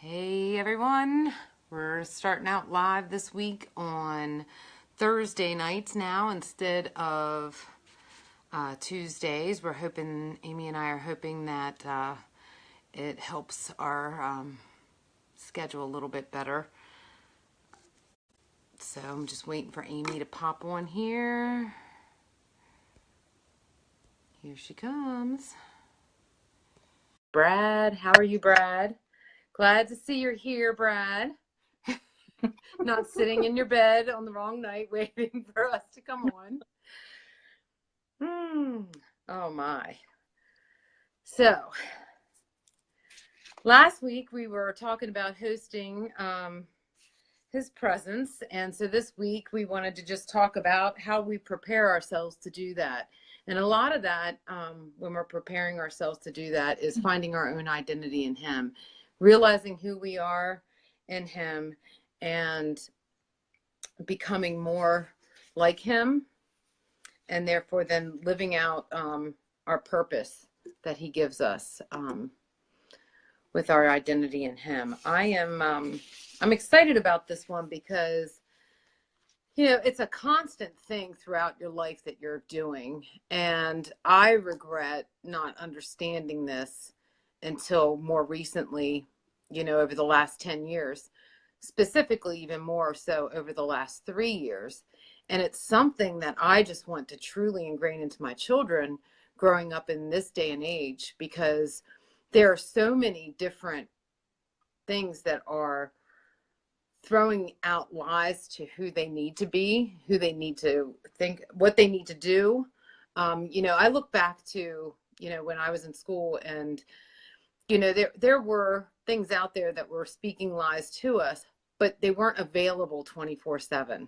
Hey everyone, we're starting out live this week on Thursday nights now instead of Tuesdays. We're hoping, Amy and I are hoping that it helps our schedule a little bit better. So I'm just waiting for Amy to pop on here. Here she comes. Brad, how are you, Brad? Glad to see you're here, Brad. Not sitting in your bed on the wrong night waiting for us to come on. Oh my. So, last week we were talking about hosting his presence, and so this week we wanted to just talk about how we prepare ourselves to do that. And a lot of that, when we're preparing ourselves to do that, is finding our own identity in him, realizing who we are in him, and becoming more like him, and therefore then living out our purpose that he gives us with our identity in him. I'm excited about this one because, you know, it's a constant thing throughout your life that you're doing. And I regret not understanding this until more recently, you know, over the last 10 years, specifically even more so over the last 3 years. And it's something that I just want to truly ingrain into my children growing up in this day and age, because there are so many different things that are throwing out lies to who they need to be, who they need to think, what they need to do. You know, I look back to, you know, when I was in school, and, you know, there were things out there that were speaking lies to us, but they weren't available 24/7.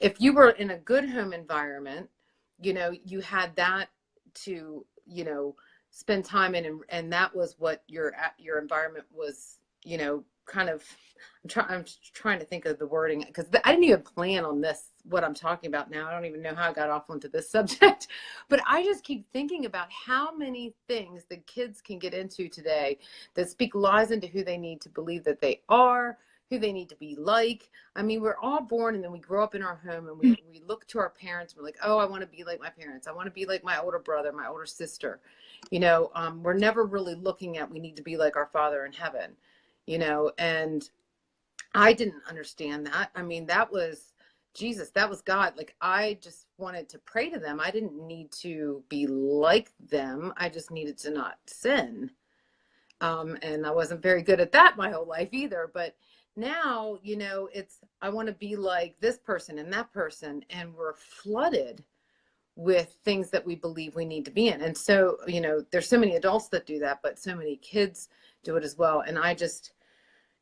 If you were in a good home environment, you know, you had that to, you know, spend time in, and that was what your environment was, you know, kind of. I'm trying to think of the wording, because I didn't even plan on this, what I'm talking about now. I don't even know how I got off onto this subject, but I just keep thinking about how many things the kids can get into today that speak lies into who they need to believe that they are, who they need to be like. I mean, we're all born and then we grow up in our home, and we look to our parents. We're like, oh, I want to be like my parents. I want to be like my older brother, my older sister. You know, we're never really looking at, we need to be like our Father in heaven, you know. And I didn't understand that. I mean, that was Jesus, that was God. Like, I just wanted to pray to them. I didn't need to be like them. I just needed to not sin. And I wasn't very good at that my whole life either. But now, you know, it's, I want to be like this person and that person. And we're flooded with things that we believe we need to be in. And so, you know, there's so many adults that do that, but so many kids do it as well. And I just,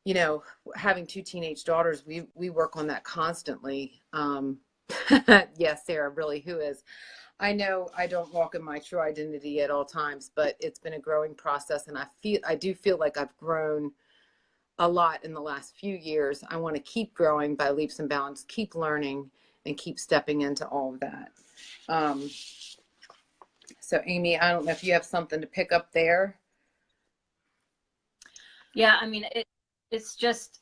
you know, having 2 teenage daughters, we work on that constantly. Yes, Sarah, really, who is? I know I don't walk in my true identity at all times, but it's been a growing process, and I do feel like I've grown a lot in the last few years. I want to keep growing by leaps and bounds, keep learning, and keep stepping into all of that. So Amy, I don't know if you have something to pick up there. Yeah, I mean, it's just,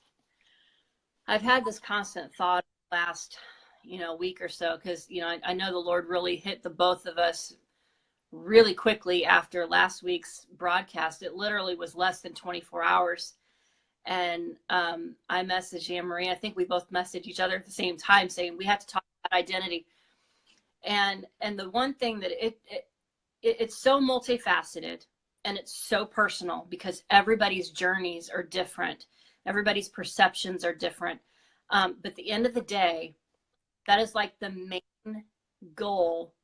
I've had this constant thought last, you know, week or so, because, you know, I know the Lord really hit the both of us really quickly after last week's broadcast. It literally was less than 24 hours. And I messaged Anne Marie. I think we both messaged each other at the same time saying we have to talk about identity. And the one thing that it's so multifaceted, and it's so personal, because everybody's journeys are different. Everybody's perceptions are different. But at the end of the day, that is like the main goal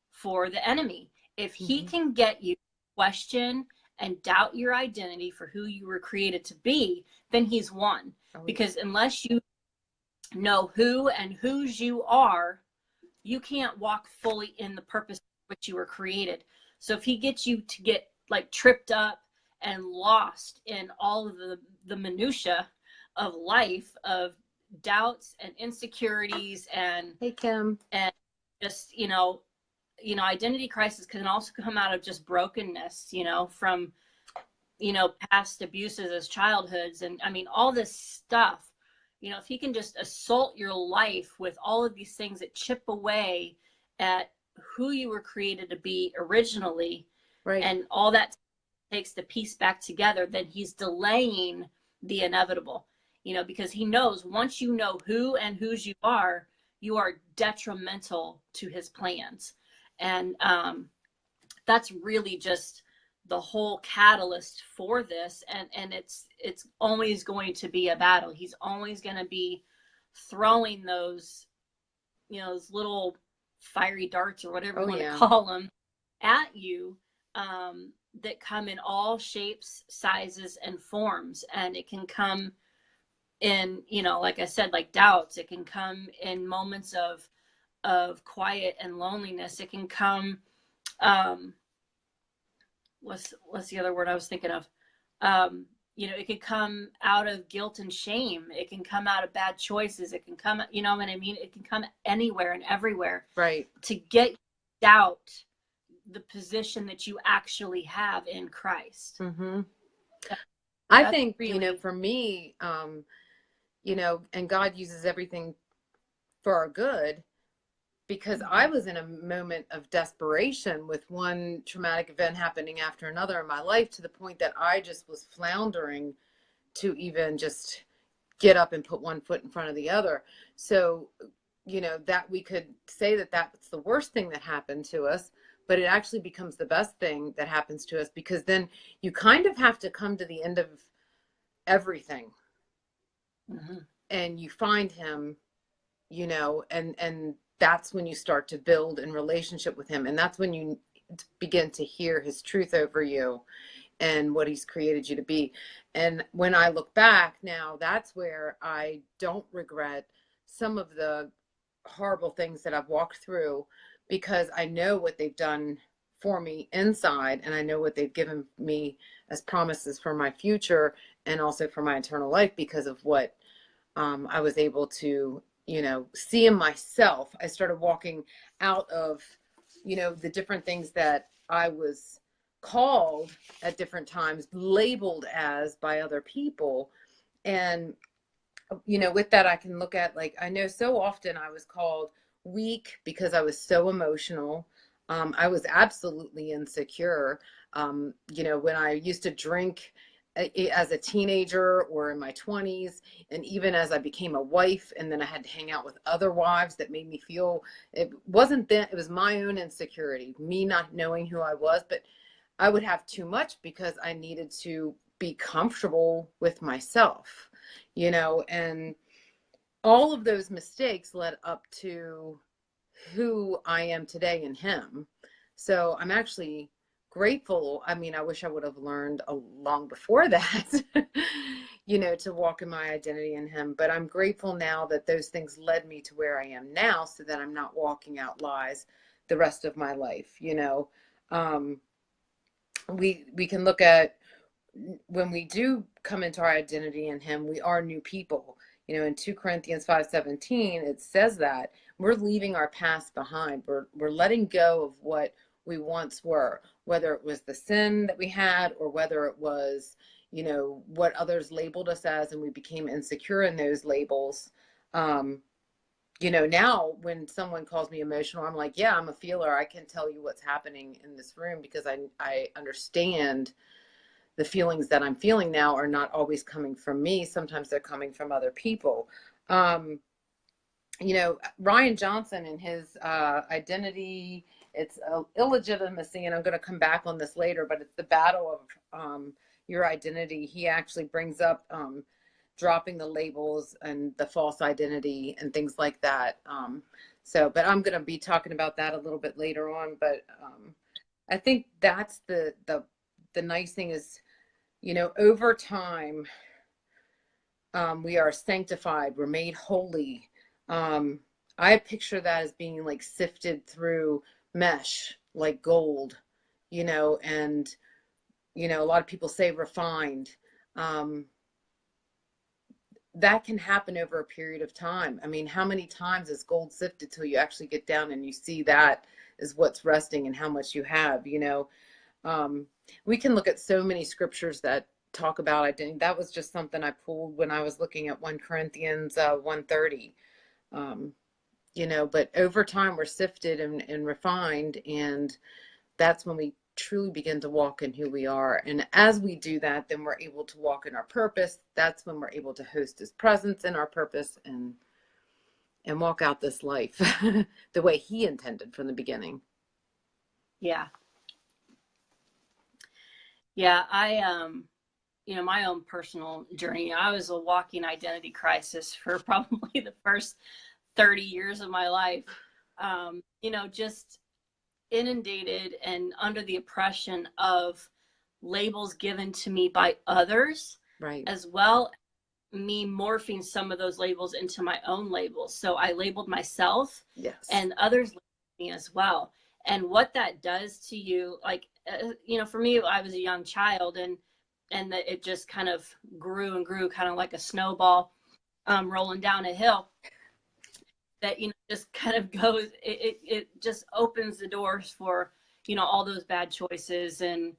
for the enemy. If he can get you to question and doubt your identity for who you were created to be, then he's won. Because unless you know who and whose you are, you can't walk fully in the purpose for which you were created. So if he gets you to get like tripped up and lost in all of the minutia of life, of doubts and insecurities, and Hey, Kim. And just, you know, identity crisis can also come out of just brokenness, you know, from past abuses as childhoods. And I mean, all this stuff, if he can just assault your life with all of these things that chip away at who you were created to be originally, Right. and all that takes to piece back together, then he's delaying the inevitable, because he knows once you know who and whose you are detrimental to his plans. And that's really just the whole catalyst for this. And it's always going to be a battle. He's always going to be throwing those, those little fiery darts or whatever you want to call them at you, that come in all shapes, sizes, and forms. And it can come in, like I said, like doubts. It can come in moments of quiet and loneliness. It can come, what's the other word I was thinking of? It can come out of guilt and shame. It can come out of bad choices. It can come, you know what I mean? It can come anywhere and everywhere. Right. To get doubt the position that you actually have in Christ. Mm-hmm. I think, really, for me, and God uses everything for our good, because I was in a moment of desperation with one traumatic event happening after another in my life, to the point that I just was floundering to even just get up and put one foot in front of the other. So, that we could say that that's the worst thing that happened to us, but it actually becomes the best thing that happens to us, because then you kind of have to come to the end of everything. Mm-hmm. And you find him, and that's when you start to build in relationship with him. And that's when you begin to hear his truth over you and what he's created you to be. And when I look back now, that's where I don't regret some of the horrible things that I've walked through, because I know what they've done for me inside, and I know what they've given me as promises for my future and also for my eternal life, because of what I was able to see in myself. I started walking out of, the different things that I was called at different times, labeled as by other people. And, with that, I can look at, like, I know so often I was called weak because I was so emotional. I was absolutely insecure. When I used to drink as a teenager or in my 20s, and even as I became a wife, and then I had to hang out with other wives, that made me feel, it wasn't that, it was my own insecurity, me not knowing who I was, but I would have too much because I needed to be comfortable with myself, and all of those mistakes led up to who I am today in him. So I'm actually grateful. I mean, I wish I would have learned long before that, to walk in my identity in him. But I'm grateful now that those things led me to where I am now, so that I'm not walking out lies the rest of my life. We can look at, when we do come into our identity in him, we are new people. In 2 Corinthians 5:17, it says that we're leaving our past behind. We're letting go of what we once were, whether it was the sin that we had, or whether it was, what others labeled us as, and we became insecure in those labels. Now when someone calls me emotional, I'm like, yeah, I'm a feeler. I can tell you what's happening in this room, because I understand the feelings that I'm feeling now are not always coming from me. Sometimes they're coming from other people. Ryan Johnson, in his identity, it's illegitimacy, and I'm going to come back on this later, but it's the battle of your identity. He actually brings up dropping the labels and the false identity and things like that. But I'm going to be talking about that a little bit later on. But I think that's the nice thing is, over time, we are sanctified, we're made holy. I picture that as being like sifted through mesh, like gold, and, a lot of people say refined. That can happen over a period of time. I mean, how many times is gold sifted till you actually get down and you see that is what's resting and how much you have, We can look at so many scriptures that talk about identity. That was just something I pulled when I was looking at 1 Corinthians 1:30. Um, but over time we're sifted and refined, and that's when we truly begin to walk in who we are. And as we do that, then we're able to walk in our purpose. That's when we're able to host his presence in our purpose and walk out this life the way he intended from the beginning. Yeah. Yeah. My own personal journey, I was a walking identity crisis for probably the first 30 years of my life. Just inundated and under the oppression of labels given to me by others, right, as well as me morphing some of those labels into my own labels. So I labeled myself, yes, and others labeled me as well. And what that does to you, like, for me, I was a young child, and that it just kind of grew and grew, kind of like a snowball rolling down a hill. That just kind of goes, it just opens the doors for all those bad choices and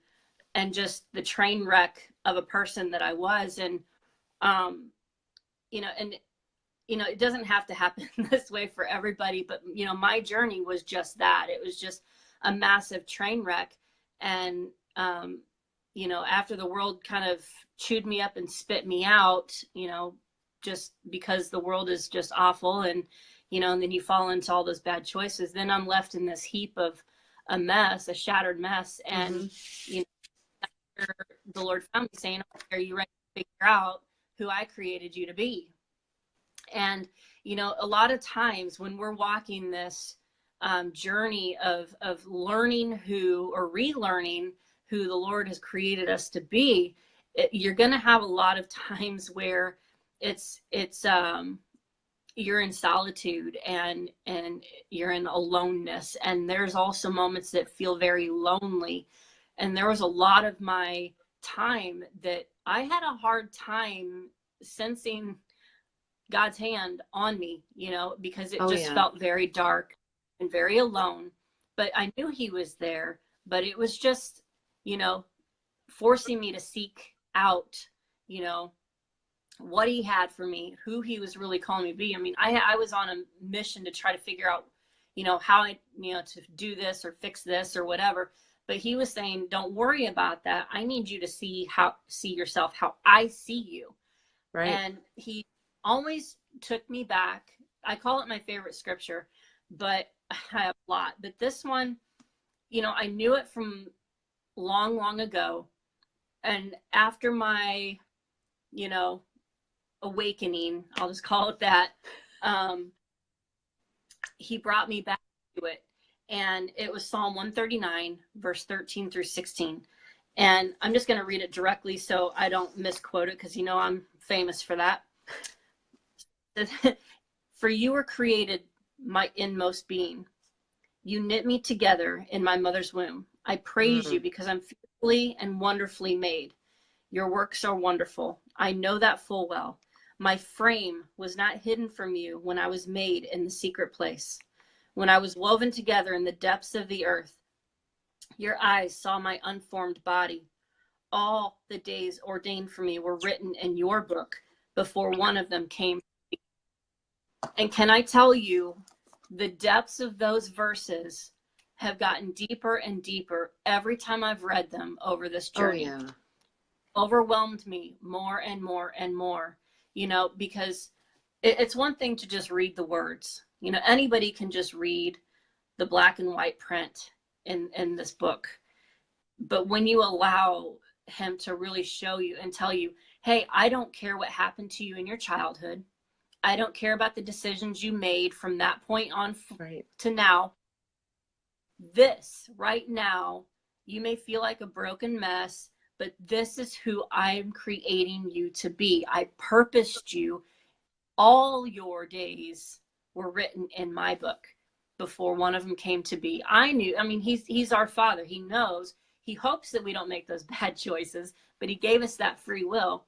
just the train wreck of a person that I was. And it doesn't have to happen this way for everybody, but my journey was just that. It was just a massive train wreck. And after the world kind of chewed me up and spit me out, just because the world is just awful, and and then you fall into all those bad choices, then I'm left in this heap of a mess, a shattered mess. And the Lord found me saying, are you ready to figure out who I created you to be? And a lot of times when we're walking this journey of learning who, or relearning who the Lord has created us to be, you're going to have a lot of times where it's you're in solitude and you're in aloneness. And there's also moments that feel very lonely. And there was a lot of my time that I had a hard time sensing God's hand on me, because it felt very dark and very alone. But I knew he was there, but it was just, forcing me to seek out, what he had for me, who he was really calling me to be. I mean, I was on a mission to try to figure out, how to do this or fix this or whatever. But he was saying, don't worry about that. I need you to see yourself how I see you. Right. And he always took me back. I call it my favorite scripture, but I have a lot. But this one, I knew it from long, long ago. And after my, awakening, I'll just call it that, he brought me back to it. And it was Psalm 139, verse 13 through 16. And I'm just going to read it directly so I don't misquote it, because I'm famous for that. For you were created, my inmost being. You knit me together in my mother's womb. I praise you because I'm fearfully and wonderfully made. Your works are wonderful. I know that full well. My frame was not hidden from you when I was made in the secret place. When I was woven together in the depths of the earth, your eyes saw my unformed body. All the days ordained for me were written in your book before one of them came. And can I tell you, the depths of those verses have gotten deeper and deeper every time I've read them over this journey. Oh, yeah. Overwhelmed me more and more and more, because it's one thing to just read the words. Anybody can just read the black and white print in this book. But when you allow him to really show you and tell you, hey, I don't care what happened to you in your childhood. I don't care about the decisions you made from that point on to now. This right now, you may feel like a broken mess, but this is who I'm creating you to be. I purposed you. All your days were written in my book before one of them came to be. I knew, he's our Father. He knows. He hopes that we don't make those bad choices, but he gave us that free will.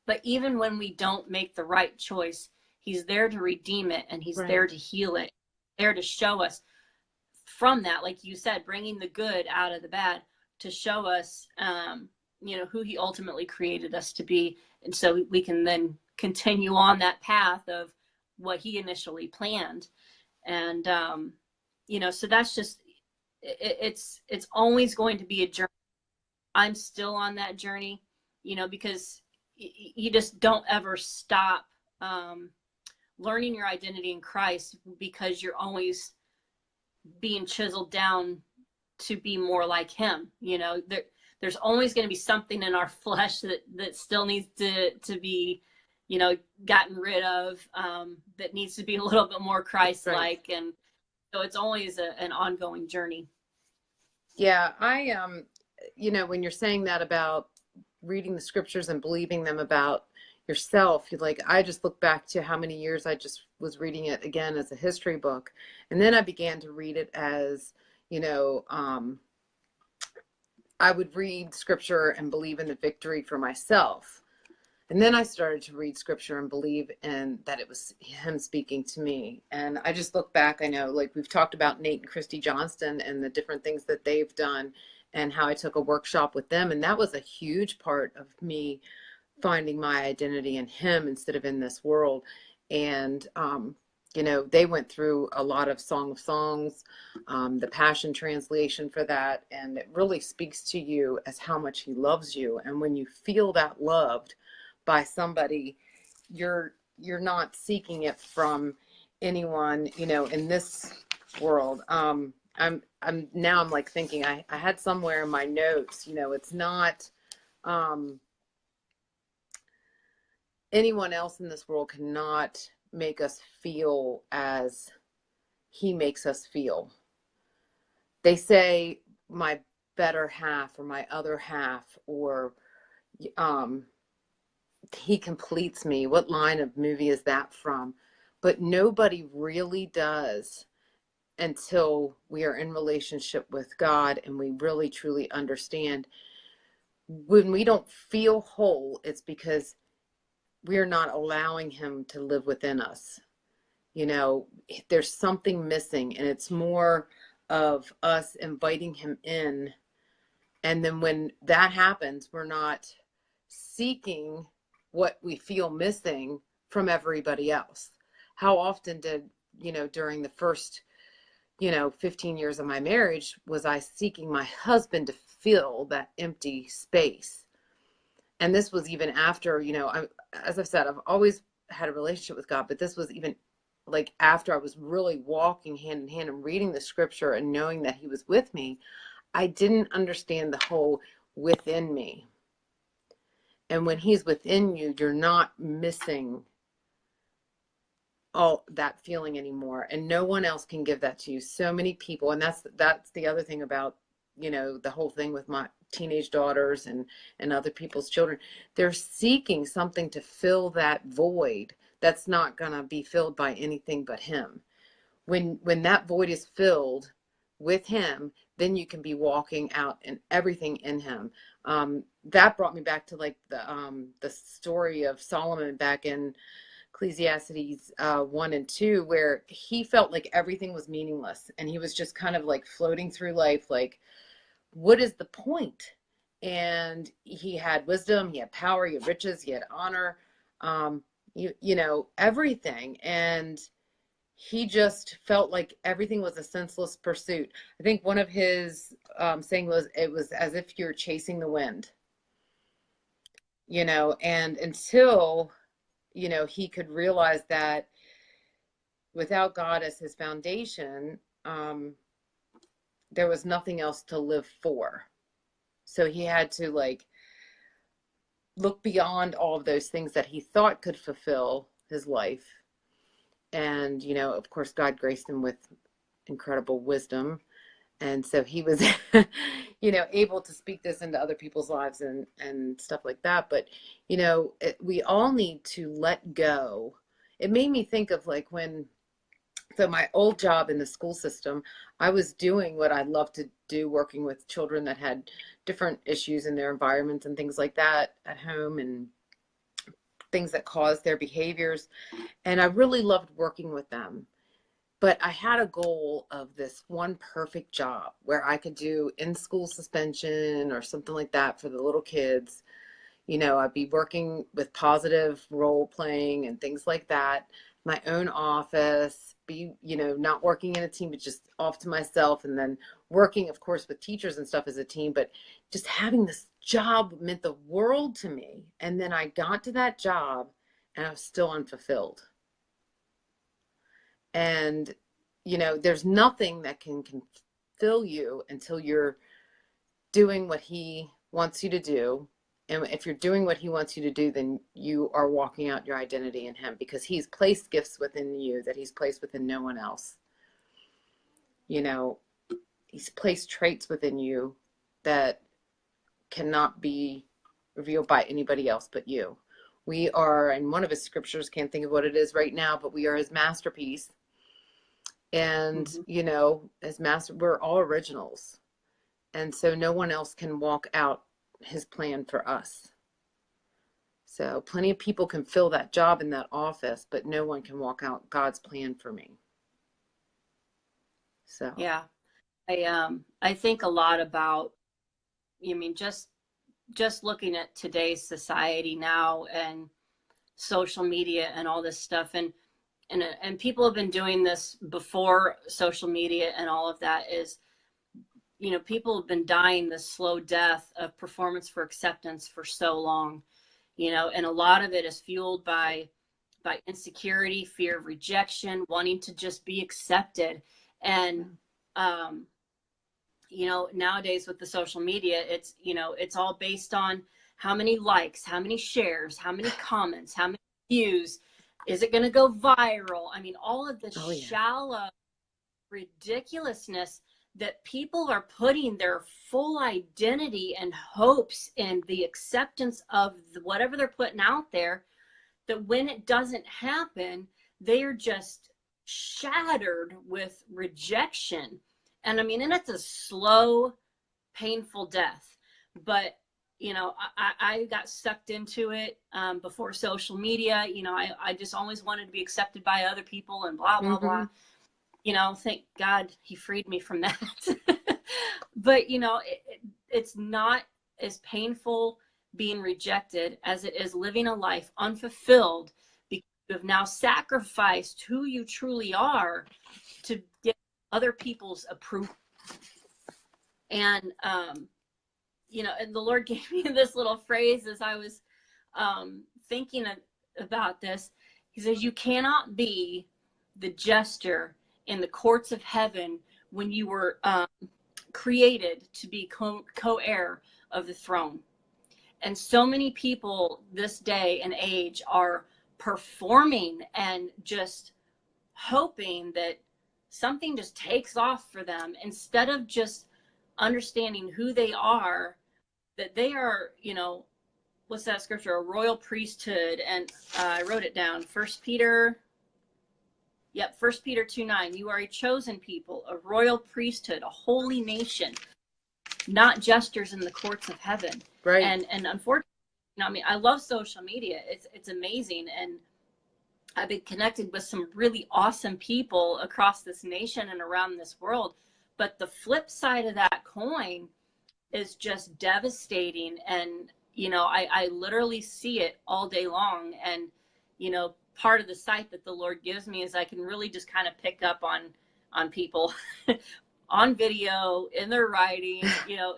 But even when we don't make the right choice, he's there to redeem it, and he's there to heal it, there to show us from that, like you said, bringing the good out of the bad, to show us, who he ultimately created us to be. And so we can then continue on that path of what he initially planned. And, so that's just, it's always going to be a journey. I'm still on that journey, because you just don't ever stop learning your identity in Christ, because you're always being chiseled down to be more like him. There's always going to be something in our flesh that still needs to be, gotten rid of, that needs to be a little bit more Christ-like. Right. And so it's always an ongoing journey. Yeah. When you're saying that about reading the scriptures and believing them about yourself, I just look back to how many years I just was reading it again as a history book. And then I began to read it as, I would read scripture and believe in the victory for myself. And then I started to read scripture and believe in that it was him speaking to me. And I just look back, I know, we've talked about Nate and Christy Johnston and the different things that they've done and how I took a workshop with them. And that was a huge part of me finding my identity in him instead of in this world. And, they went through a lot of Song of Songs, the Passion Translation for that. And it really speaks to you as how much he loves you. And when you feel that loved by somebody, you're not seeking it from anyone, in this world. I'm thinking I had somewhere in my notes, it's not, anyone else in this world cannot make us feel as he makes us feel. They say my better half or my other half, or he completes me. What line of movie is that from? But nobody really does until we are in relationship with God and we really truly understand. When we don't feel whole, it's because we're not allowing him to live within us. There's something missing, and it's more of us inviting him in. And then when that happens, we're not seeking what we feel missing from everybody else. How often did, during the first, 15 years of my marriage, was I seeking my husband to fill that empty space? And this was even after, as I've said, I've always had a relationship with God, but this was even after I was really walking hand in hand and reading the scripture and knowing that he was with me. I didn't understand the whole within me. And when he's within you, you're not missing all that feeling anymore. And no one else can give that to you. So many people, and that's the other thing about, the whole thing with my teenage daughters and other people's children. They're seeking something to fill that void that's not going to be filled by anything but him. When that void is filled with him, then you can be walking out in everything in him. That brought me back to the story of Solomon back in Ecclesiastes 1 and 2, where he felt like everything was meaningless and he was just kind of floating through life, what is the point? And he had wisdom, he had power, he had riches, he had honor, everything. And he just felt like everything was a senseless pursuit. I think one of his saying was, it was as if you're chasing the wind, and until, he could realize that without God as his foundation, there was nothing else to live for. So he had to look beyond all of those things that he thought could fulfill his life. And, of course, God graced him with incredible wisdom. And so he was, able to speak this into other people's lives and stuff like that. But, we all need to let go. It made me think of so my old job in the school system, I was doing what I love to do, working with children that had different issues in their environments and things like that at home and things that caused their behaviors. And I really loved working with them. But I had a goal of this one perfect job where I could do in-school suspension or something like that for the little kids. You know, I'd be working with positive role playing and things like that, my own office, be, you know, not working in a team, but just off to myself, and then working, of course, with teachers and stuff as a team. But just having this job meant the world to me. And then I got to that job and I was still unfulfilled. And, you know, there's nothing that can fill you until you're doing what he wants you to do. And if you're doing what he wants you to do, then you are walking out your identity in him, because he's placed gifts within you that he's placed within no one else. You know, he's placed traits within you that cannot be revealed by anybody else but you. We are, in one of his scriptures, can't think of what it is right now, but we are his masterpiece. And, you know, as master, we're all originals. And so no one else can walk out his plan for us. So plenty of people can fill that job in that office, but no one can walk out God's plan for me. So yeah, I think a lot about, I mean, just looking at today's society now and social media and all this stuff, and people have been doing this before social media and all of that, is, you know, people have been dying this slow death of performance for acceptance for so long, you know, and a lot of it is fueled by insecurity, fear of rejection, wanting to just be accepted. And, you know, nowadays with the social media, it's, you know, it's all based on how many likes, how many shares, how many comments, how many views, is it going to go viral? I mean, all of the shallow ridiculousness that people are putting their full identity and hopes in the acceptance of whatever they're putting out there, that when it doesn't happen, they are just shattered with rejection. And I mean, and it's a slow, painful death. But, you know, I got sucked into it before social media. You know, I just always wanted to be accepted by other people and blah, blah, blah. You know, thank God he freed me from that. But, you know, it's not as painful being rejected as it is living a life unfulfilled, because you have now sacrificed who you truly are to get other people's approval. And, you know, and the Lord gave me this little phrase as I was thinking about this. He says, you cannot be the jester in the courts of heaven when you were created to be co-heir of the throne. And so many people this day and age are performing and just hoping that something just takes off for them, instead of just understanding who they are, that they are, you know, what's that scripture? A royal priesthood. And I wrote it down. 1 Peter 2:9. You are a chosen people, a royal priesthood, a holy nation, not jesters in the courts of heaven. Right. And unfortunately, you know, I mean, I love social media. It's amazing. And I've been connected with some really awesome people across this nation and around this world. But the flip side of that coin is just devastating. And, you know, I literally see it all day long. And, you know, part of the sight that the Lord gives me is I can really just kind of pick up on people on video, in their writing, you know,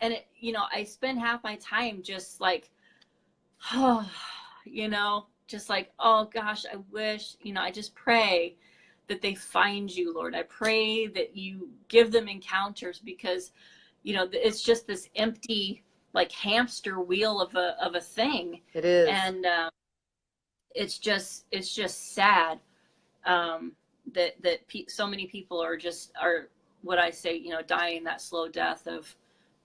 and you know, I spend half my time just like, oh, you know, just like, oh gosh, I wish, you know, I just pray that they find you, Lord. I pray that you give them encounters, because, you know, it's just this empty, like, hamster wheel of a thing. It is. And it's just sad that so many people are what I say, you know, dying that slow death of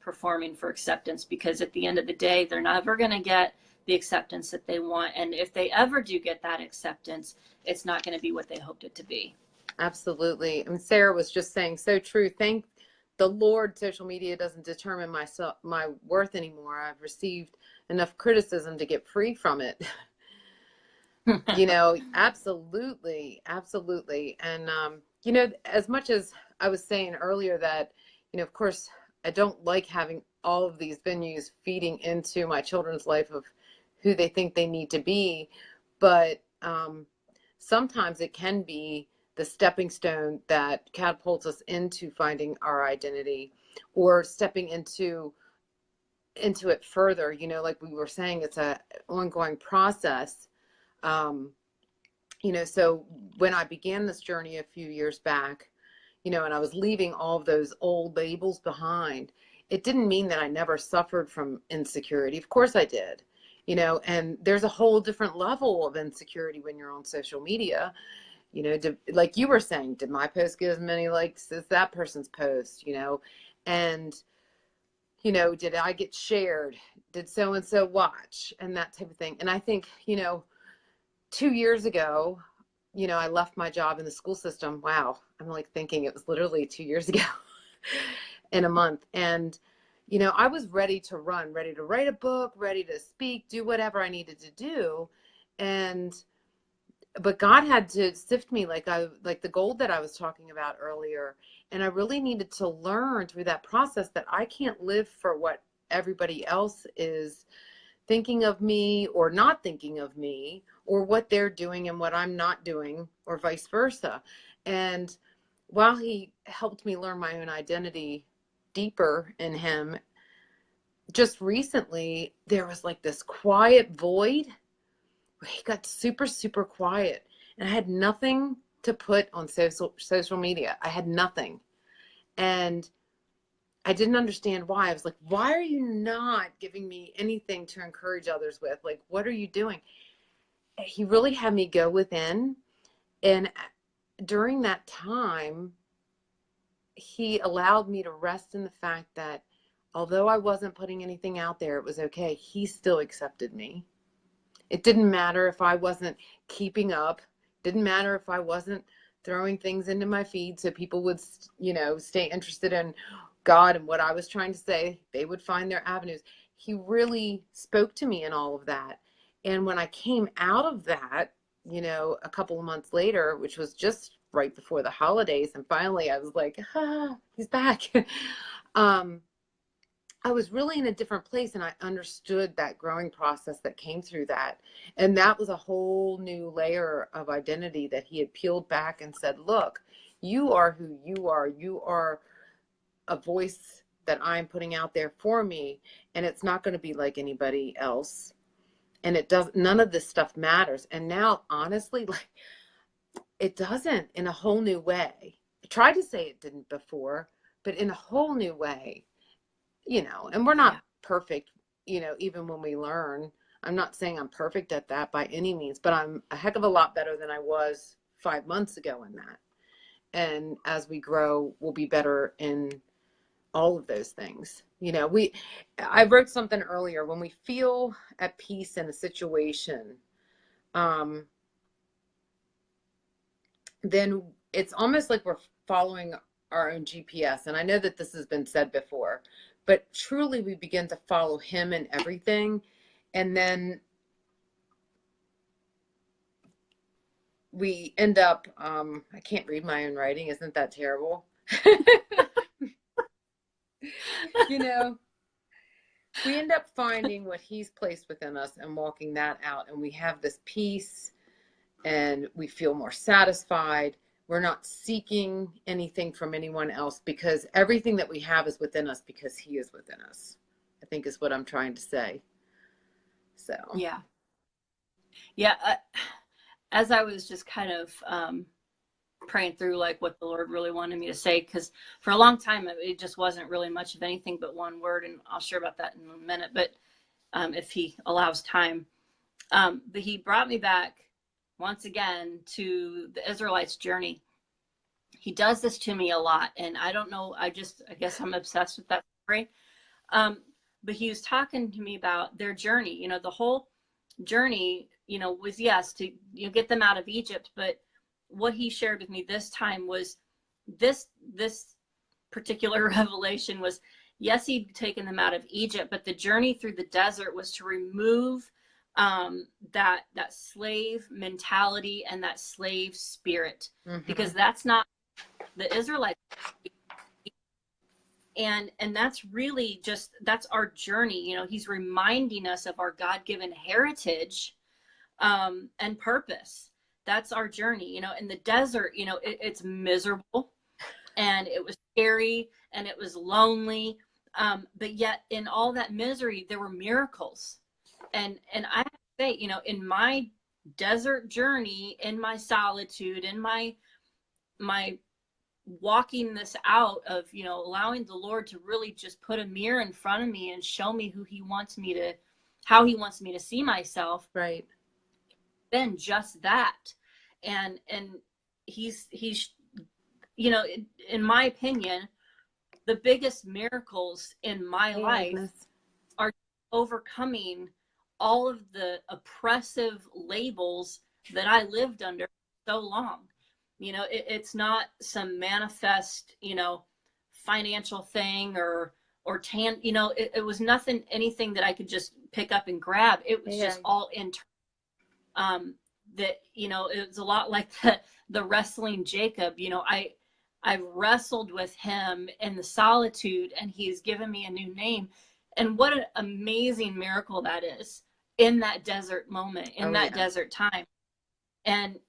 performing for acceptance, because at the end of the day, they're never going to get the acceptance that they want. And if they ever do get that acceptance, it's not going to be what they hoped it to be. Absolutely. And Sarah was just saying, so true. Thank the Lord, social media doesn't determine my worth anymore. I've received enough criticism to get free from it. You know, absolutely, absolutely. And, you know, as much as I was saying earlier that, you know, of course, I don't like having all of these venues feeding into my children's life of who they think they need to be, but sometimes it can be the stepping stone that catapults us into finding our identity or stepping into it further. You know, like we were saying, it's a ongoing process. Um, you know, so when I began this journey a few years back, you know, and I was leaving all of those old labels behind, it didn't mean that I never suffered from insecurity. Of course I did, you know, and there's a whole different level of insecurity when you're on social media. You know, like you were saying, did my post get as many likes as that person's post, you know? And, you know, did I get shared? Did so and so watch? And that type of thing. And I think, you know, 2 years ago, you know, I left my job in the school system. Wow. I'm like thinking it was literally 2 years ago in a month. And, you know, I was ready to run, ready to write a book, ready to speak, do whatever I needed to do. And, but God had to sift me like the gold that I was talking about earlier. And I really needed to learn through that process that I can't live for what everybody else is thinking of me or not thinking of me, or what they're doing and what I'm not doing, or vice versa. And while he helped me learn my own identity deeper in him, just recently there was like this quiet void where he got super, super quiet. And I had nothing to put on social media. I had nothing. And I didn't understand why. I was like, why are you not giving me anything to encourage others with? Like, what are you doing? He really had me go within. And during that time, he allowed me to rest in the fact that although I wasn't putting anything out there, it was okay. He still accepted me. It didn't matter if I wasn't keeping up. Didn't matter if I wasn't throwing things into my feed so people would, you know, stay interested in God and what I was trying to say. They would find their avenues. He really spoke to me in all of that. And when I came out of that, you know, a couple of months later, which was just right before the holidays, and finally I was like, he's back. I was really in a different place, and I understood that growing process that came through that. And that was a whole new layer of identity that he had peeled back and said, look, you are who you are. You are a voice that I'm putting out there for me, and it's not going to be like anybody else. And it does, none of this stuff matters. And now, honestly, like, it doesn't, in a whole new way. I tried to say it didn't before, but in a whole new way. You know, and we're not perfect, you know, even when we learn. I'm not saying I'm perfect at that by any means, but I'm a heck of a lot better than I was 5 months ago in that. And as we grow, we'll be better in all of those things. You know, I wrote something earlier, when we feel at peace in a situation, then it's almost like we're following our own GPS. And I know that this has been said before, but truly we begin to follow him in everything. And then we end up, I can't read my own writing. Isn't that terrible? You know, we end up finding what he's placed within us and walking that out. And we have this peace and we feel more satisfied. We're not seeking anything from anyone else, because everything that we have is within us because he is within us, I think is what I'm trying to say. So, Yeah. Yeah. As I was just kind of praying through like what the Lord really wanted me to say, because for a long time, it just wasn't really much of anything but one word. And I'll share about that in a minute, but if he allows time. But he brought me back once again to the Israelites' journey. He does this to me a lot, and I don't know, I guess I'm obsessed with that story. But he was talking to me about their journey. You know, the whole journey, you know, was, yes, to, you know, get them out of Egypt. But what he shared with me this time was this particular revelation was, yes, he'd taken them out of Egypt, but the journey through the desert was to remove that slave mentality and that slave spirit, Mm-hmm. because that's not the Israelites. And that's really just, that's our journey. You know, he's reminding us of our God-given heritage, and purpose. That's our journey. You know, in the desert, you know, it's miserable and it was scary and it was lonely. But yet in all that misery, there were miracles. And I have to say, you know, in my desert journey, in my solitude, in my walking this out of, you know, allowing the Lord to really just put a mirror in front of me and show me who he wants me to, how he wants me to see myself. Right. Then just that. And he's, you know, in my opinion, the biggest miracles in my life are overcoming all of the oppressive labels that I lived under so long. You know, it's not some manifest, you know, financial thing or you know, it was nothing, anything that I could just pick up and grab. It was just all internal. That, you know, it was a lot like the wrestling Jacob. You know, I've wrestled with him in the solitude, and he's given me a new name. And what an amazing miracle that is in that desert moment, in that desert time. And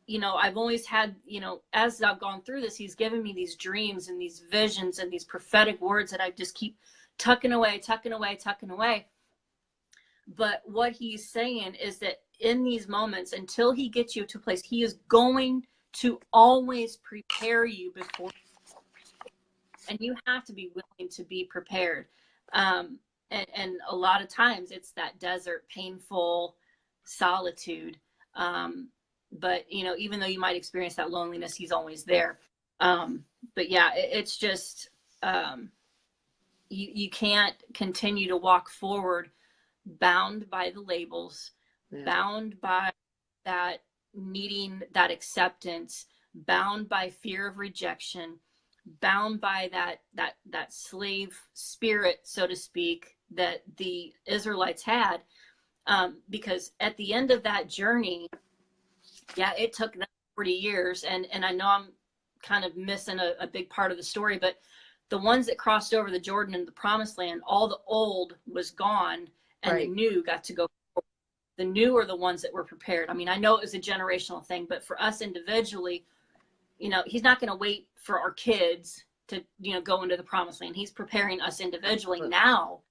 you know, I've always had, you know, as I've gone through this, he's given me these dreams and these visions and these prophetic words that I just keep tucking away. But what he's saying is that in these moments, until he gets you to a place, he is going to always prepare you before. And you have to be willing to be prepared. And a lot of times it's that desert, painful solitude. But, you know, even though you might experience that loneliness, he's always there. But yeah, it's just, you can't continue to walk forward bound by the labels, bound by that needing that acceptance, bound by fear of rejection, bound by that slave spirit, so to speak, that the Israelites had. Because at the end of that journey, it took them 40 years. And I know I'm kind of missing a big part of the story, but the ones that crossed over the Jordan and the promised land, all the old was gone and the new got to go forward. The new are the ones that were prepared. I mean, I know it was a generational thing, but for us individually, you know, he's not going to wait for our kids to, you know, go into the promised land. He's preparing us individually now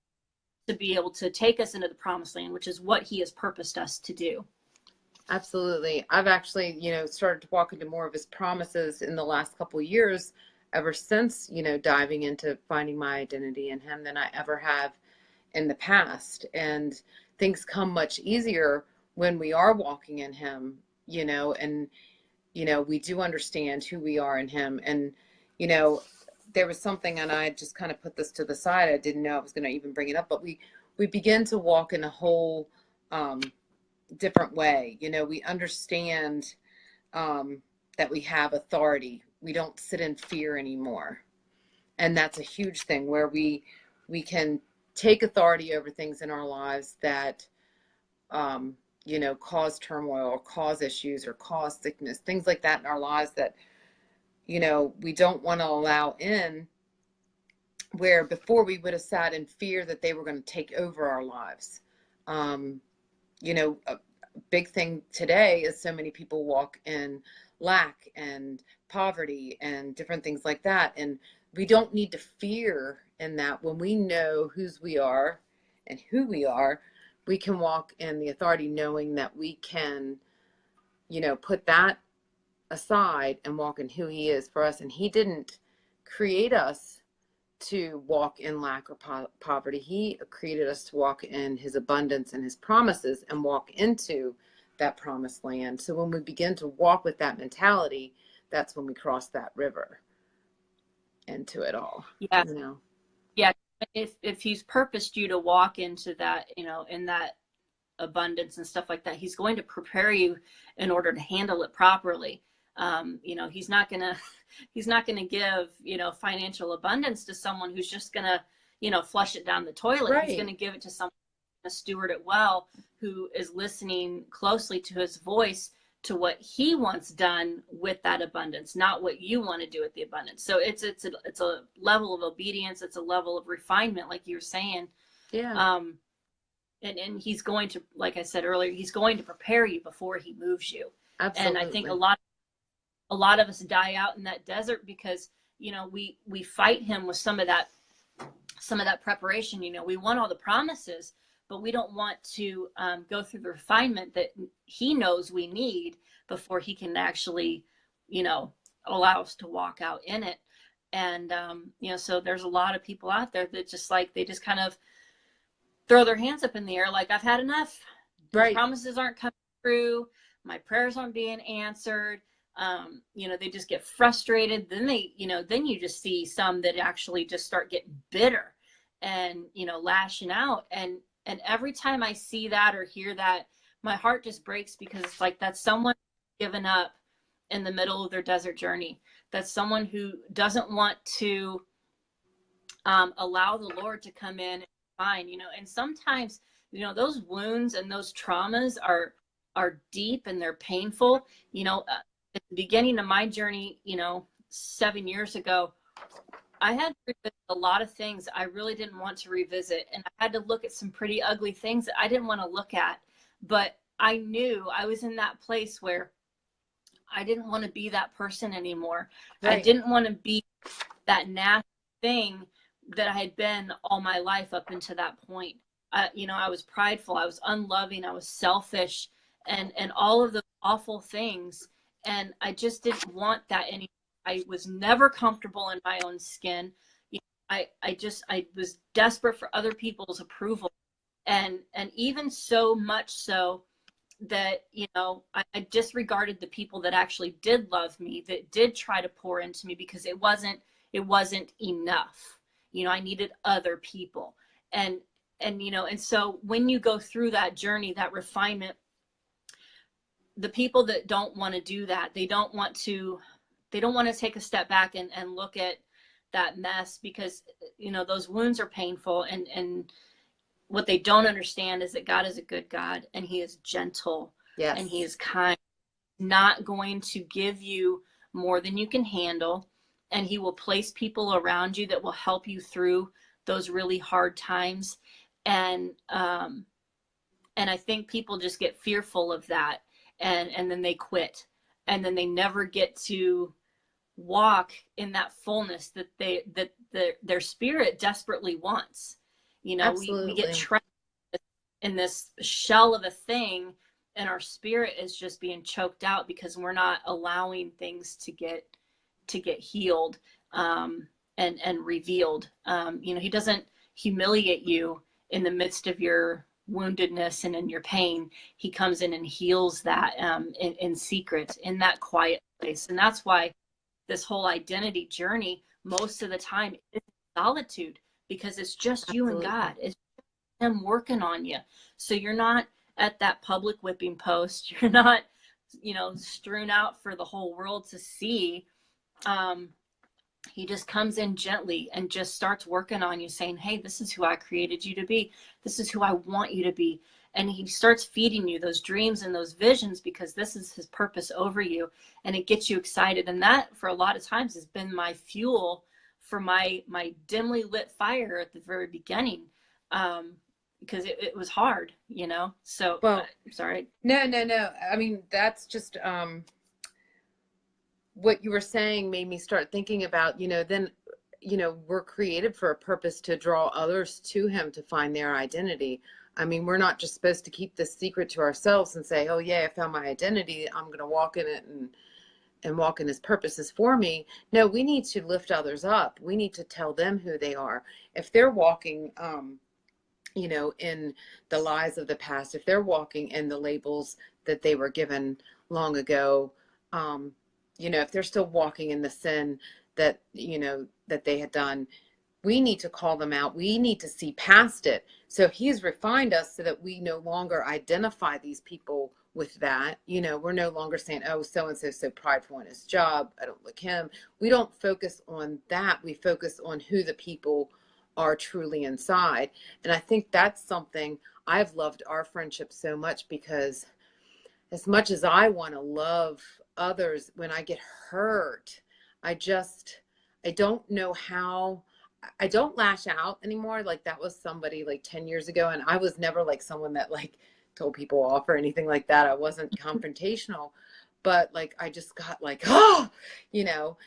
to be able to take us into the promised land, which is what he has purposed us to do. Absolutely. I've actually, you know, started to walk into more of his promises in the last couple of years, ever since, you know, diving into finding my identity in him than I ever have in the past. And things come much easier when we are walking in him, you know, and, you know, we do understand who we are in him. And, you know, there was something, and I just kind of put this to the side. I didn't know I was going to even bring it up, but we begin to walk in a whole different way. You know, we understand that we have authority. We don't sit in fear anymore. And that's a huge thing, where we can take authority over things in our lives that, you know, cause turmoil or cause issues or cause sickness, things like that in our lives that, you know, we don't want to allow in, where before we would have sat in fear that they were going to take over our lives. You know, a big thing today is so many people walk in lack and poverty and different things like that. And we don't need to fear in that. When we know whose we are and who we are, we can walk in the authority, knowing that we can, you know, put that aside and walk in who he is for us. And he didn't create us to walk in lack or poverty. He created us to walk in his abundance and his promises and walk into that promised land. So when we begin to walk with that mentality, that's when we cross that river into it all. Yeah. You know? Yeah. If he's purposed you to walk into that, you know, in that abundance and stuff like that, he's going to prepare you in order to handle it properly. You know, he's not gonna give, you know, financial abundance to someone who's just gonna, you know, flush it down the toilet. Right. He's gonna give it to someone to steward it well, who is listening closely to his voice, to what he wants done with that abundance, not what you want to do with the abundance. So it's a level of obedience. It's a level of refinement, like you were saying. Yeah. And he's going to, like I said earlier, he's going to prepare you before he moves you. Absolutely. And I think a lot of us die out in that desert because, you know, we fight him with some of that preparation. You know, we want all the promises, but we don't want to go through the refinement that he knows we need before he can actually, you know, allow us to walk out in it. And, you know, so there's a lot of people out there that just like, they just kind of throw their hands up in the air like, I've had enough. Right. The promises aren't coming through. My prayers aren't being answered. You know, they just get frustrated. Then then you just see some that actually just start getting bitter and, you know, lashing out. And every time I see that or hear that, my heart just breaks, because it's like, that's someone given up in the middle of their desert journey. That's someone who doesn't want to allow the Lord to come in and find, you know. And sometimes, you know, those wounds and those traumas are deep and they're painful. You know, at the beginning of my journey, you know, 7 years ago, I had to revisit a lot of things I really didn't want to revisit. And I had to look at some pretty ugly things that I didn't want to look at. But I knew I was in that place where I didn't want to be that person anymore. Right. I didn't want to be that nasty thing that I had been all my life up until that point. You know, I was prideful, I was unloving, I was selfish, and all of those awful things. And I just didn't want that anymore. I was never comfortable in my own skin. You know, I was desperate for other people's approval. And even so much so that, you know, I disregarded the people that actually did love me, that did try to pour into me, because it wasn't enough. You know, I needed other people. And, you know, and so when you go through that journey, that refinement, the people that don't want to do that, they don't want to take a step back and look at that mess, because, you know, those wounds are painful. And what they don't understand is that God is a good God, and he is gentle. Yes. And he is kind, not going to give you more than you can handle. And he will place people around you that will help you through those really hard times. And I think people just get fearful of that. And then they quit, and then they never get to walk in that fullness that their spirit desperately wants. You know, we get trapped in this shell of a thing, and our spirit is just being choked out because we're not allowing things to get healed and revealed. You know, he doesn't humiliate you in the midst of your woundedness and in your pain. He comes in and heals that in secret, in that quiet place. And that's why this whole identity journey, most of the time, is solitude, because it's just you and God. It's him working on you. So you're not at that public whipping post. You're not, you know, strewn out for the whole world to see. He just comes in gently and just starts working on you, saying, hey, this is who I created you to be. This is who I want you to be. And he starts feeding you those dreams and those visions, because this is his purpose over you. And it gets you excited. And that, for a lot of times, has been my fuel for my dimly lit fire at the very beginning. Because it was hard, you know? So, well, sorry. No. I mean, that's just, what you were saying made me start thinking about, you know, then, you know, we're created for a purpose to draw others to him, to find their identity. I mean, we're not just supposed to keep this secret to ourselves and say, oh yeah, I found my identity, I'm going to walk in it and walk in his purposes for me. No, we need to lift others up. We need to tell them who they are. If they're walking, you know, in the lies of the past, if they're walking in the labels that they were given long ago, you know, if they're still walking in the sin that, you know, that they had done, we need to call them out. We need to see past it. So he's refined us so that we no longer identify these people with that. You know, we're no longer saying, oh, so-and-so so prideful in his job, I don't like him. We don't focus on that. We focus on who the people are truly inside. And I think that's something I've loved our friendship so much, because as much as I want to love others, when I get hurt, I just, I don't know how. I don't lash out anymore. Like that was somebody like 10 years ago. And I was never like someone that like told people off or anything like that. I wasn't confrontational, but like I just got like, oh, you know,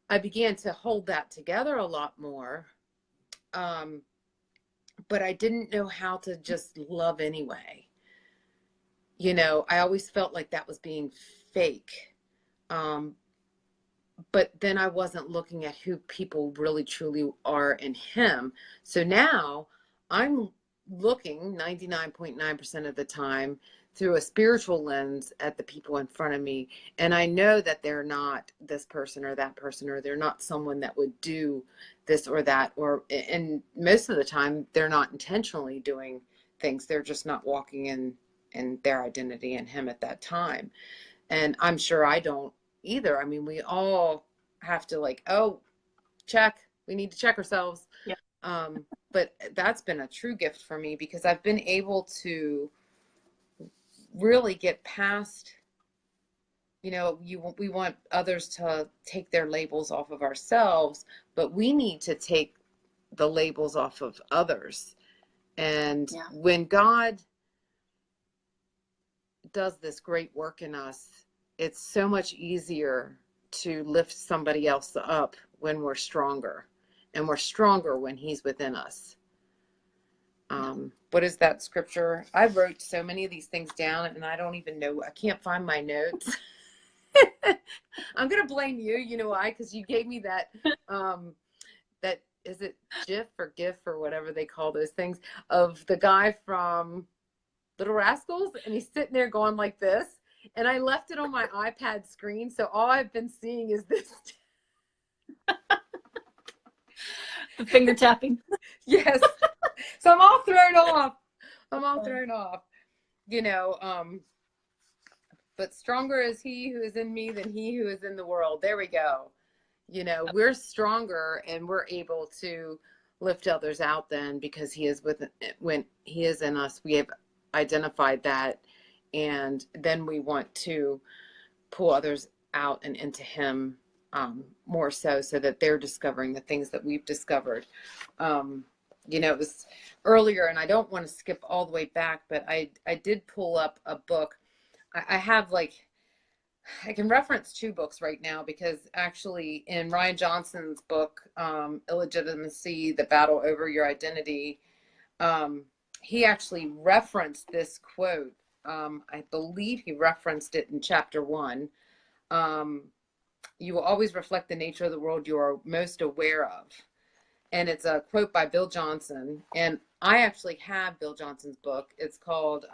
I began to hold that together a lot more. But I didn't know how to just love anyway. You know, I always felt like that was being fake. Um, but then I wasn't looking at who people really truly are in him. So now I'm looking 99.9% of the time through a spiritual lens at the people in front of me. And I know that they're not this person or that person, or they're not someone that would do this or that, or, and most of the time they're not intentionally doing things. They're just not walking in their identity in him at that time. And I'm sure I don't either. I mean, we all have to like, oh, check. We need to check ourselves. Yeah. But that's been a true gift for me, because I've been able to really get past, you know, we want others to take their labels off of ourselves, but we need to take the labels off of others. And Yeah. when God does this great work in us, it's so much easier to lift somebody else up when we're stronger, and we're stronger when he's within us. What is that scripture? I wrote so many of these things down and I don't even know. I can't find my notes. I'm going to blame you. You know why? Because you gave me that, that, is it GIF or GIF or whatever they call those things, of the guy from Little Rascals, and he's sitting there going like this, and I left it on my iPad screen, so all I've been seeing is this. The finger tapping. Yes. So I'm all thrown off. You know, but stronger is he who is in me than he who is in the world. There we go. You know, we're stronger and we're able to lift others out then, because he is when he is in us, we have identified that, and then we want to pull others out and into him, more so that they're discovering the things that we've discovered. You know, it was earlier, and I don't want to skip all the way back, but I did pull up a book. I have like, I can reference two books right now, because actually in Ryan Johnson's book, Illegitimacy, The Battle Over Your Identity, he actually referenced this quote. I believe he referenced it in chapter 1. You will always reflect the nature of the world you are most aware of. And it's a quote by Bill Johnson. And I actually have Bill Johnson's book. It's called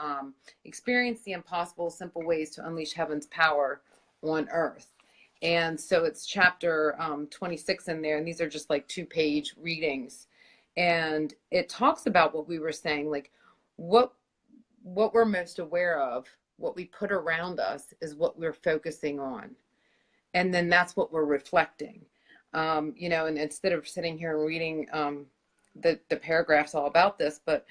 Experience the Impossible, Simple Ways to Unleash Heaven's Power on Earth. And so it's chapter 26 in there. And these are just like 2-page readings. And it talks about what we were saying, like what we're most aware of, what we put around us is what we're focusing on. And then that's what we're reflecting. You know, and instead of sitting here and reading the paragraphs all about this, but,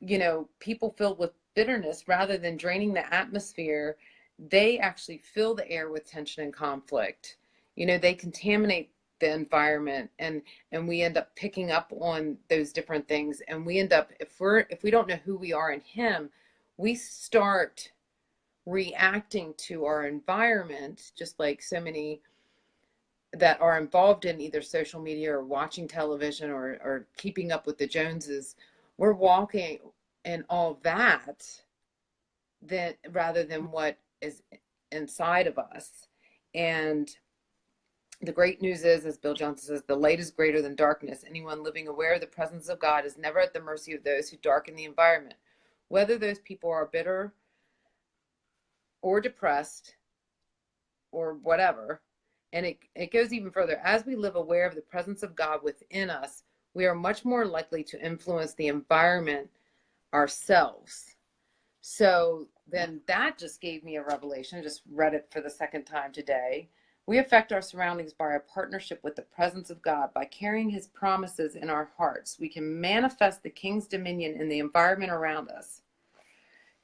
you know, people filled with bitterness, rather than draining the atmosphere, they actually fill the air with tension and conflict. You know, they contaminate the environment, and we end up picking up on those different things. And we end up, if we don't know who we are in him, we start reacting to our environment, just like so many that are involved in either social media or watching television or keeping up with the Joneses. We're walking in all that, then rather than what is inside of us. And the great news is, as Bill Johnson says, the light is greater than darkness. Anyone living aware of the presence of God is never at the mercy of those who darken the environment, whether those people are bitter or depressed or whatever. And it goes even further. As we live aware of the presence of God within us, we are much more likely to influence the environment ourselves. So then that just gave me a revelation. I just read it for the second time today. We affect our surroundings by our partnership with the presence of God. By carrying his promises in our hearts, we can manifest the king's dominion in the environment around us.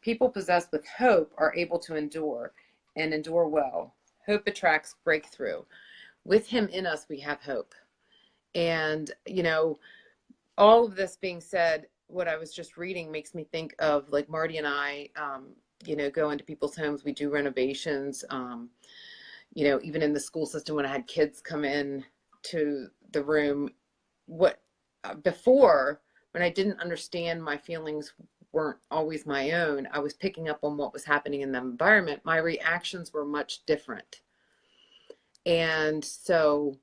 People possessed with hope are able to endure and endure well. Hope attracts breakthrough. With him in us, we have hope. And, all of this being said, what I was just reading makes me think of like Marty and I, go into people's homes. We do renovations, even in the school system when I had kids come in to the room. Before, when I didn't understand, my feelings weren't always my own. I was picking up on what was happening in the environment. My reactions were much different. And so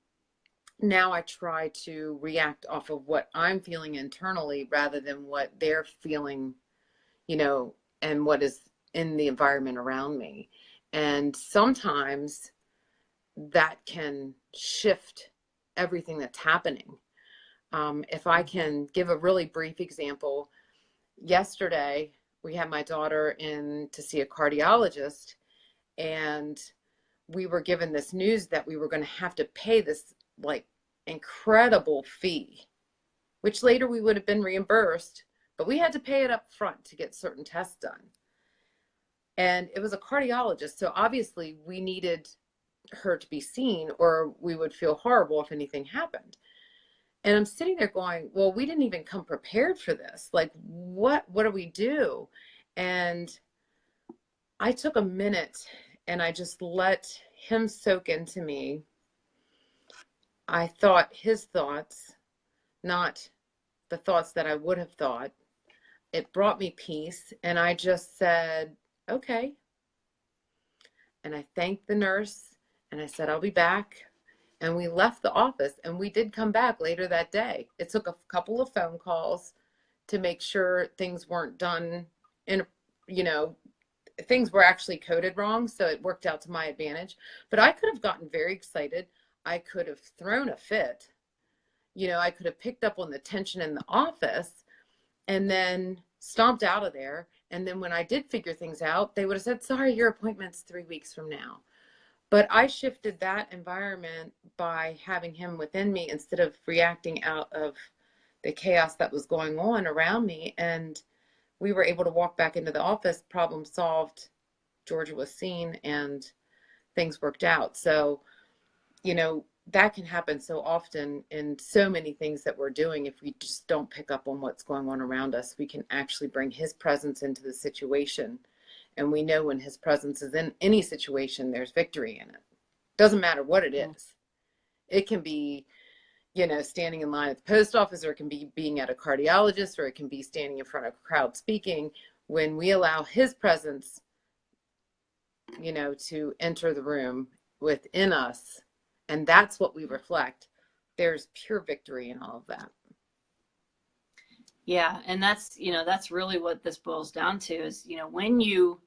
now I try to react off of what I'm feeling internally rather than what they're feeling, and what is in the environment around me. And sometimes that can shift everything that's happening. If I can give a really brief example, yesterday we had my daughter in to see a cardiologist, and we were given this news that we were going to have to pay this like incredible fee, which later we would have been reimbursed, but we had to pay it up front to get certain tests done. And it was a cardiologist, so obviously we needed her to be seen or we would feel horrible if anything happened. And I'm sitting there going, well, we didn't even come prepared for this. Like, what do we do? And I took a minute and I just let him soak into me. I thought his thoughts, not the thoughts that I would have thought. It brought me peace. And I just said, okay. And I thanked the nurse and I said, I'll be back. And we left the office and we did come back later that day. It took a couple of phone calls to make sure things weren't done in, things were actually coded wrong. So it worked out to my advantage. But I could have gotten very excited. I could have thrown a fit. I could have picked up on the tension in the office and then stomped out of there. And then when I did figure things out, they would have said, sorry, your appointment's 3 weeks from now. But I shifted that environment by having him within me instead of reacting out of the chaos that was going on around me. And we were able to walk back into the office, problem solved. Georgia was seen and things worked out. So, that can happen so often in so many things that we're doing. If we just don't pick up on what's going on around us, we can actually bring his presence into the situation. And we know when his presence is in any situation, there's victory in it. Doesn't matter what it is. It can be, standing in line at the post office, or it can be being at a cardiologist, or it can be standing in front of a crowd speaking. When we allow his presence, to enter the room within us, and that's what we reflect, there's pure victory in all of that. Yeah. And that's really what this boils down to is, when you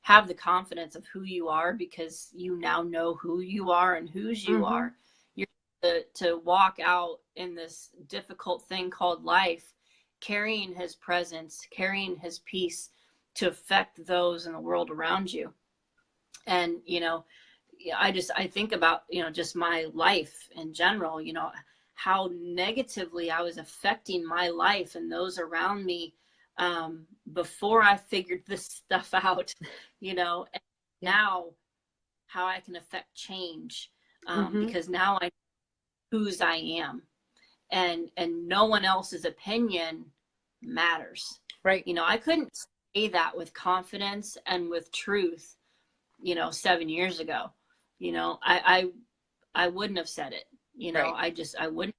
have the confidence of who you are, because you now know who you are and whose you are, you're to walk out in this difficult thing called life, carrying his presence, carrying his peace to affect those in the world around you. And, I think about, just my life in general, how negatively I was affecting my life and those around me before I figured this stuff out, and now how I can affect change because now I know whose I am, and no one else's opinion matters. Right. I couldn't say that with confidence and with truth, 7 years ago. I wouldn't have said it, right. I wouldn't.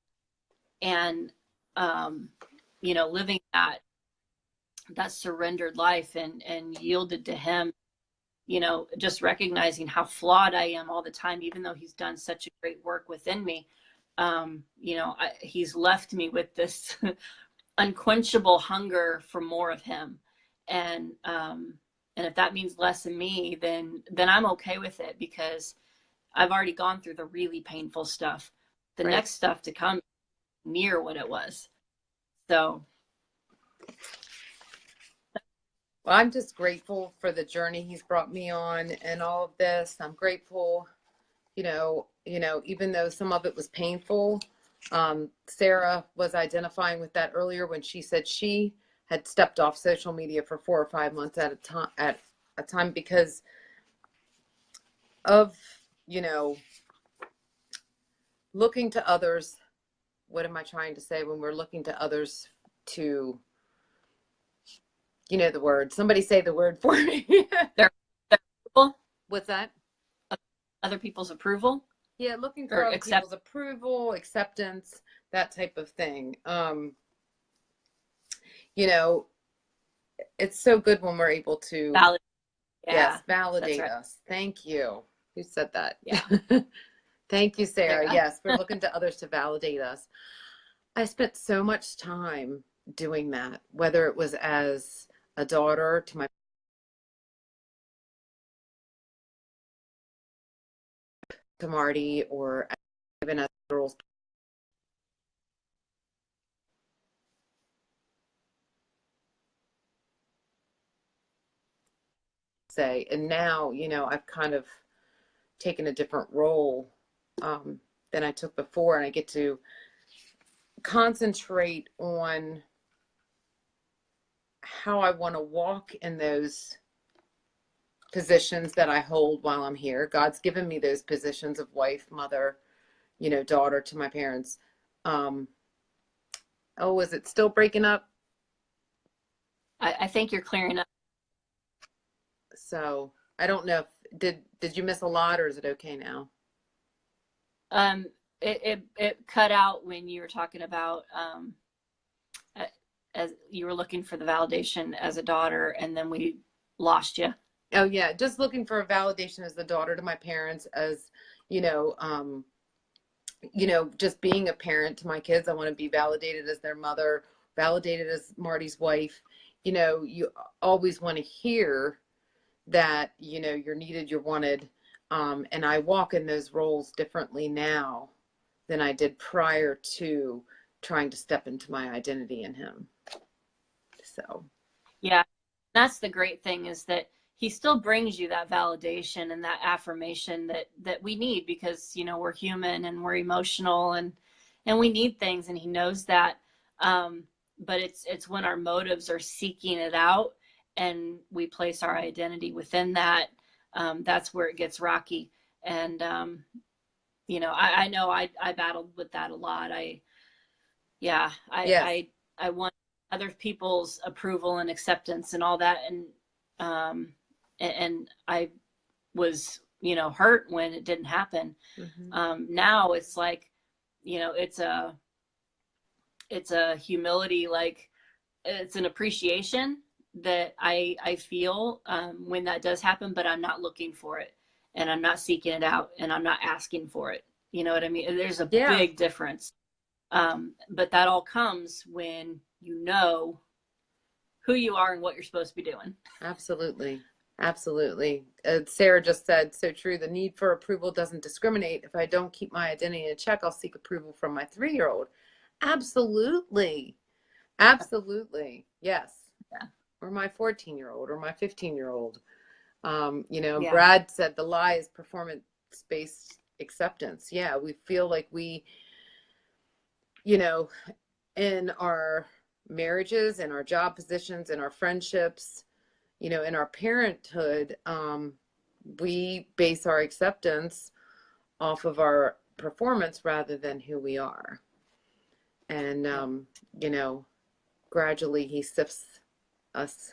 And, living that surrendered life and yielded to him, just recognizing how flawed I am all the time, even though he's done such a great work within me. He's left me with this unquenchable hunger for more of him. And if that means less of me, then I'm okay with it, because I've already gone through the really painful stuff. The right. next stuff to come near what it was. So. Well, I'm just grateful for the journey he's brought me on and all of this. I'm grateful Even though some of it was painful, Sarah was identifying with that earlier when she said she had stepped off social media for 4 or 5 months at a time because of, looking to others. What am I trying to say? When we're looking to others to, the word, somebody say the word for me. Their approval? What's that? Other people's approval? Yeah, looking for other people's approval, acceptance, that type of thing. It's so good when we're able to validate right. us. Thank you. Who said that? Yeah. Thank you, Sarah. Yes, we're looking to others to validate us. I spent so much time doing that, whether it was as a daughter to Marty, or even as girls. Say, and now, I've kind of taken a different role than I took before, and I get to concentrate on how I want to walk in those positions that I hold while I'm here. God's given me those positions of wife, mother, daughter to my parents. Is it still breaking up? I think you're clearing up. So I don't know if did you miss a lot, or is it okay now? It cut out when you were talking about as you were looking for the validation as a daughter, and then we lost you. Oh yeah, just looking for a validation as the daughter to my parents, as just being a parent to my kids. I want to be validated as their mother, validated as Marty's wife. You always want to hear that, you're needed, you're wanted. And I walk in those roles differently now than I did prior to trying to step into my identity in him. So, yeah, that's the great thing, is that he still brings you that validation and that affirmation that we need, because, we're human and we're emotional and we need things, and he knows that. But it's when our motives are seeking it out and we place our identity within that, that's where it gets rocky. And, I know I battled with that a lot. I want other people's approval and acceptance and all that. And I was, hurt when it didn't happen. Mm-hmm. Now it's like, it's a humility, like it's an appreciation that I feel when that does happen, but I'm not looking for it, and I'm not seeking it out, and I'm not asking for it. You know what I mean? There's a big difference. But that all comes when you know who you are and what you're supposed to be doing. Absolutely. Absolutely. Sarah just said, so true. The need for approval doesn't discriminate. If I don't keep my identity in check, I'll seek approval from my 3-year-old. Absolutely. Absolutely. Yes. Yeah. Or my 14-year-old or my 15-year-old. Brad said the lie is performance-based acceptance. Yeah. We feel like we, in our marriages, in our job positions, in our friendships, in our parenthood, we base our acceptance off of our performance rather than who we are. And, gradually he sifts us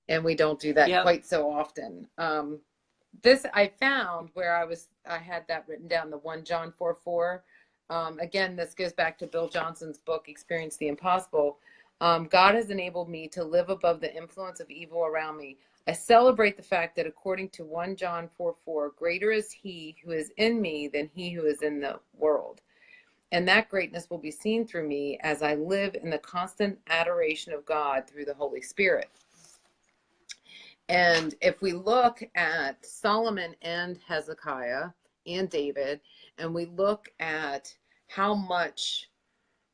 and we don't do that quite so often. This I found where I had that written down, the 1 John 4:4. Again, this goes back to Bill Johnson's book, Experience the Impossible. God has enabled me to live above the influence of evil around me. I celebrate the fact that according to 1 John 4:4, greater is he who is in me than he who is in the world. And that greatness will be seen through me as I live in the constant adoration of God through the Holy Spirit. And if we look at Solomon and Hezekiah and David, and we look at how much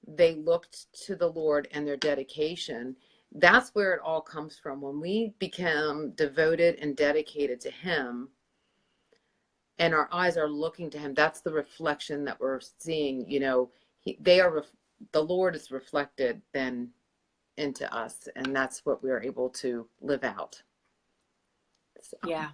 they looked to the Lord and their dedication, that's where it all comes from. When we become devoted and dedicated to him, and our eyes are looking to him. That's the reflection that we're seeing. You know, they are, the Lord is reflected then into us, and that's what we are able to live out. So. Yeah.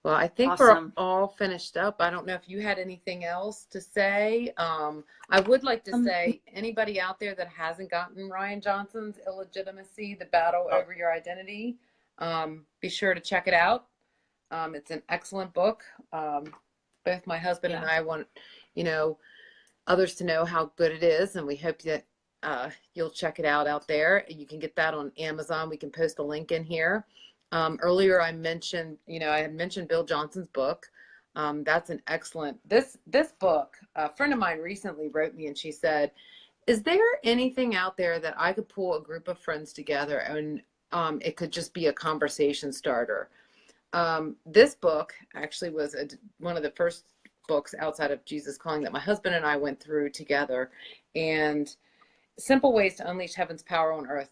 Well, I think Awesome. we're all finished up. I don't know if you had anything else to say. I would like to say, anybody out there that hasn't gotten Ryan Johnson's Illegitimacy, The Battle Over Your Identity, be sure to check it out. It's an excellent book. Both my husband and I want, you know, others to know how good it is, and we hope that you'll check it out there. You can get that on Amazon. We can post a link in here. Earlier I mentioned, you know, I had mentioned Bill Johnson's book. That's an excellent, this book, a friend of mine recently wrote me and she said, is there anything out there that I could pull a group of friends together and it could just be a conversation starter? This book actually was one of the first books outside of Jesus Calling that my husband and I went through together, and Simple Ways to Unleash Heaven's Power on Earth.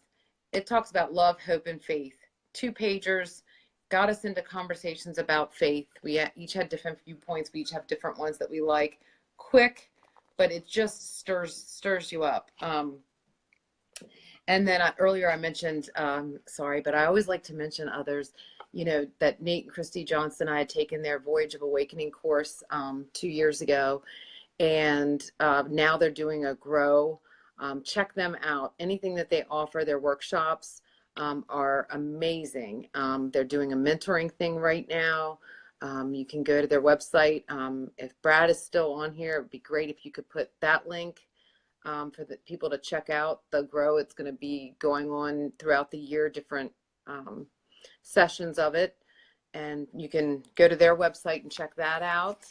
It talks about love, hope, and faith. 2-pagers, got us into conversations about faith. We each had different viewpoints. We each have different ones that we like. Quick, but it just stirs you up. And then earlier I mentioned, sorry, but I always like to mention others, you know, that Nate and Christy Johnson, I had taken their Voyage of Awakening course 2 years ago. And now they're doing a Grow. Check them out. Anything that they offer, their workshops are amazing. They're doing a mentoring thing right now. You can go to their website. If Brad is still on here, it would be great if you could put that link for the people to check out the Grow. It's going to be going on throughout the year, different sessions of it. And you can go to their website and check that out.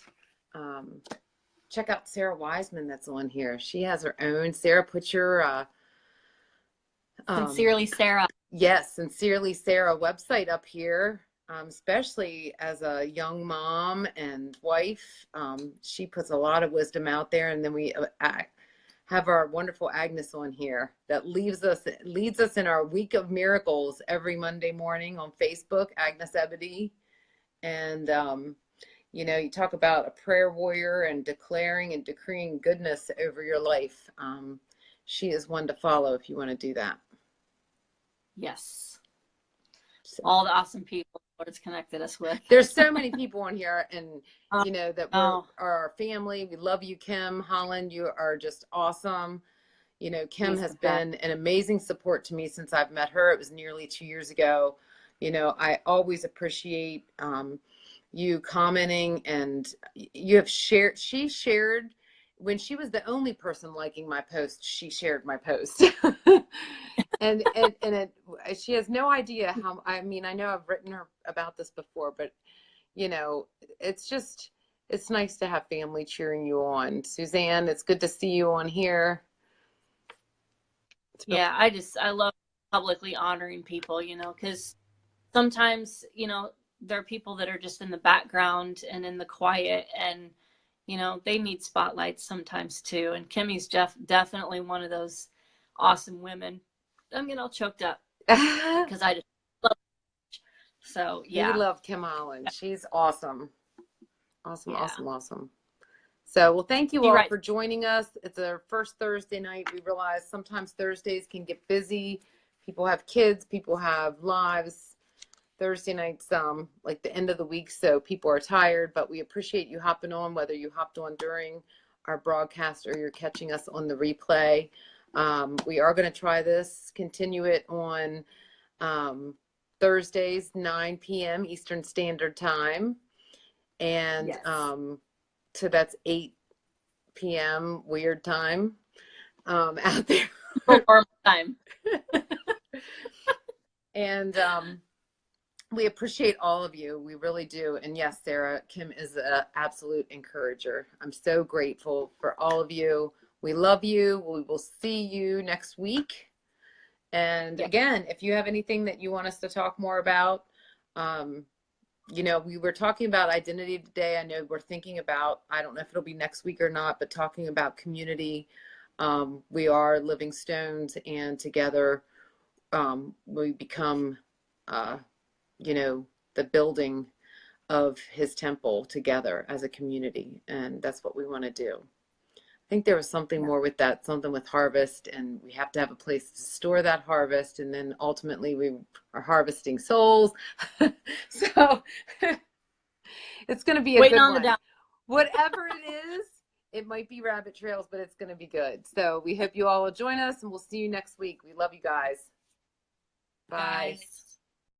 Check out Sarah Wiseman that's on here. She has her own. Sarah, put your Sincerely Sarah. Yes, Sincerely Sarah website up here, especially as a young mom and wife. She puts a lot of wisdom out there. And then we have our wonderful Agnes on here that leads us in our week of miracles every Monday morning on Facebook, Agnes Ebony. And, you know, you talk about a prayer warrior and declaring and decreeing goodness over your life. She is one to follow if you want to do that. Yes. So. All the awesome people the Lord's connected us with. There's so many people on here, and you know that are our family. We love you, Kim Holland. You are just awesome. You know, Kim has been an amazing support to me since I've met her. It was nearly 2 years ago. You know, I always appreciate you commenting, and you have shared. She shared when she was the only person liking my post. She shared my post. And she has no idea how, I mean, I know I've written her about this before, but you know, it's nice to have family cheering you on. Suzanne, it's good to see you on here. Yeah, I love publicly honoring people, you know, because sometimes, you know, there are people that are just in the background and in the quiet, and you know, they need spotlights sometimes too. And Kimmy's definitely one of those awesome women. I'm getting all choked up because I just love her. So yeah, we love Kim Holland. She's awesome. Awesome. So, well, thank you all for joining us. It's our first Thursday night. We realize sometimes Thursdays can get busy. People have kids, people have lives. Thursday nights, like the end of the week, so people are tired, but we appreciate you hopping on, whether you hopped on during our broadcast or you're catching us on the replay. We are going to try this, continue it on Thursdays, 9 p.m. Eastern Standard Time. And yes. So that's 8 p.m. weird time out there. Normal time. And we appreciate all of you. We really do. And yes, Sarah, Kim is an absolute encourager. I'm so grateful for all of you. We love you. We will see you next week. And again, if you have anything that you want us to talk more about, you know, we were talking about identity today. I know we're thinking about, I don't know if it'll be next week or not, but talking about community. We are living stones, and together we become, you know, the building of his temple together as a community. And that's what we want to do. I think there was something Yeah. more with that, something with harvest, and we have to have a place to store that harvest. And then ultimately we are harvesting souls. So it's going to be a Waiting good on the one. down. Whatever it is, it might be rabbit trails, but it's going to be good. So we hope you all will join us, and we'll see you next week. We love you guys. Bye. Guys.